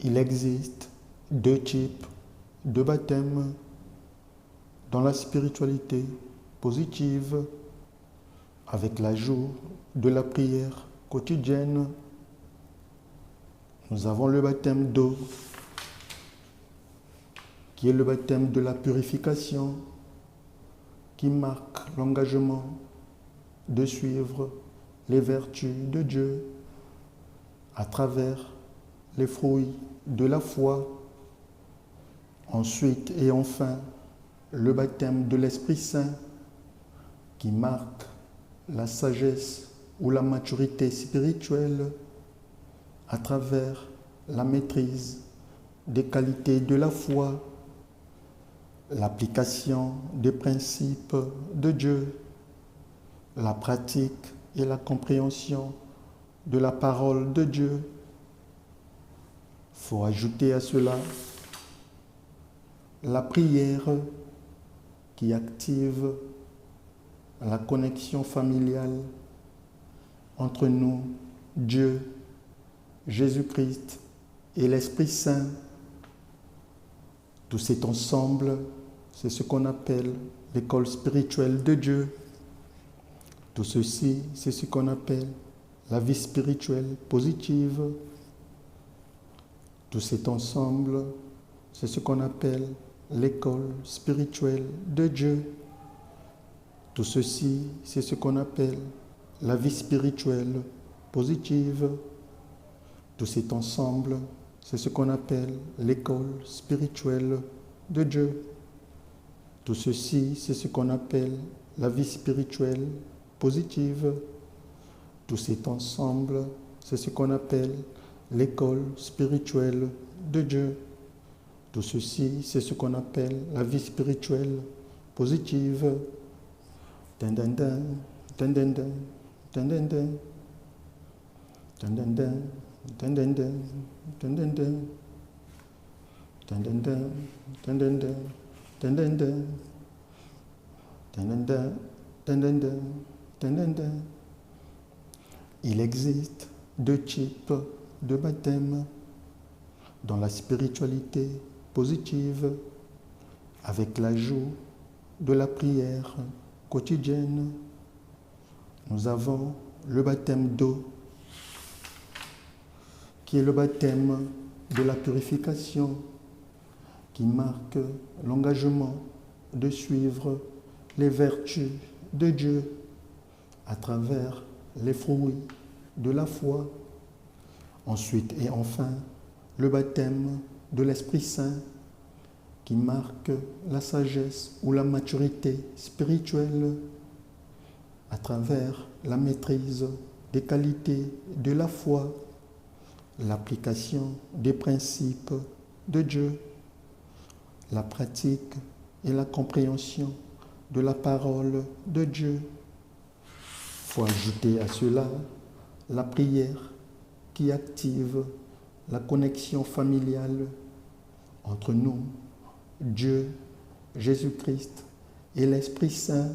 Il existe deux types de baptême dans la spiritualité positive avec l'ajout de la prière quotidienne. Nous avons le baptême d'eau qui est le baptême de la purification qui marque l'engagement de suivre les vertus de Dieu à travers les fruits de la foi. Ensuite et enfin, le baptême de l'Esprit Saint qui marque la sagesse ou la maturité spirituelle à travers la maîtrise des qualités de la foi, l'application des principes de Dieu, la pratique et la compréhension de la parole de Dieu. Il faut ajouter à cela la prière qui active la connexion familiale entre nous, Dieu, Jésus-Christ et l'Esprit Saint. Tout cet ensemble, c'est ce qu'on appelle l'école spirituelle de Dieu. Tout ceci, c'est ce qu'on appelle la vie spirituelle positive. Tout cet ensemble, c'est ce qu'on appelle l'école spirituelle de Dieu. Tout ceci, c'est ce qu'on appelle la vie spirituelle positive. Tout cet ensemble, c'est ce qu'on appelle l'école spirituelle de Dieu. Tout ceci, c'est ce qu'on appelle la vie spirituelle positive. Tout cet ensemble, c'est ce qu'on appelle l'école spirituelle de Dieu. Tout ceci, c'est ce qu'on appelle la vie spirituelle positive. Dun-dun-dun, dun-dun-dun, dun-dun-dun, dun-dun-dun, dun-dun-dun, dun-dun-dun, dun-dun-dun, dun-dun-dun, dun-dun-dun, dun-dun-dun, dun-dun-dun, dun-dun-dun. Il existe deux types de baptême dans la spiritualité positive avec l'ajout de la prière quotidienne. Nous avons le baptême d'eau qui est le baptême de la purification qui marque l'engagement de suivre les vertus de Dieu à travers les fruits de la foi. Ensuite et enfin, le baptême de l'Esprit Saint qui marque la sagesse ou la maturité spirituelle à travers la maîtrise des qualités de la foi, l'application des principes de Dieu, la pratique et la compréhension de la parole de Dieu. Il faut ajouter à cela la prière qui active la connexion familiale entre nous, Dieu, Jésus-Christ et l'Esprit Saint.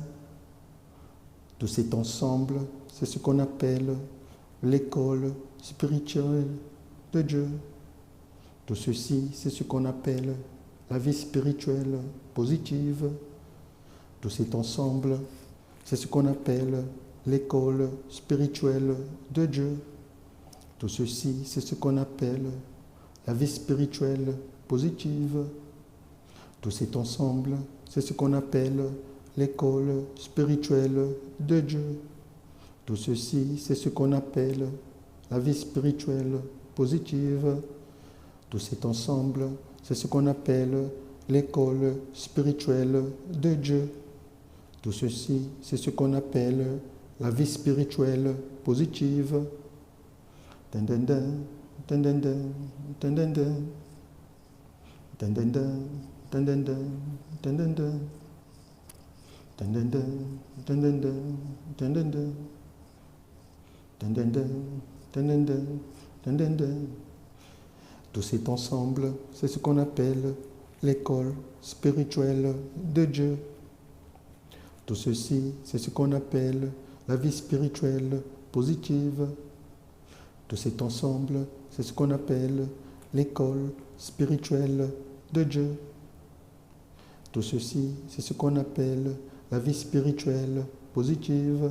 Tout cet ensemble, c'est ce qu'on appelle l'école spirituelle de Dieu. Tout ceci, c'est ce qu'on appelle la vie spirituelle positive. Tout cet ensemble, c'est ce qu'on appelle l'école spirituelle de Dieu. Tout ceci, c'est ce qu'on appelle la vie spirituelle positive. Tout cet ensemble, c'est ce qu'on appelle l'école spirituelle de Dieu. Tout ceci, c'est ce qu'on appelle la vie spirituelle positive. Tout cet ensemble, c'est ce qu'on appelle l'école spirituelle de Dieu. Tout ceci, c'est ce qu'on appelle la vie spirituelle positive. Dun-dun-dun, dun-dun-dun, dun-dun-dun, dun-dun-dun, dun-dun-dun, dun-dun-dun, dun-dun-dun, dun-dun-dun, dun-dun-dun, dun-dun-dun, dun-dun-dun, dun-dun-dun. Tout cet ensemble, c'est ce qu'on appelle l'école spirituelle de Dieu. Tout ceci, c'est ce qu'on appelle la vie spirituelle positive. Tout cet ensemble, c'est ce qu'on appelle l'école spirituelle de Dieu. Tout ceci, c'est ce qu'on appelle la vie spirituelle positive.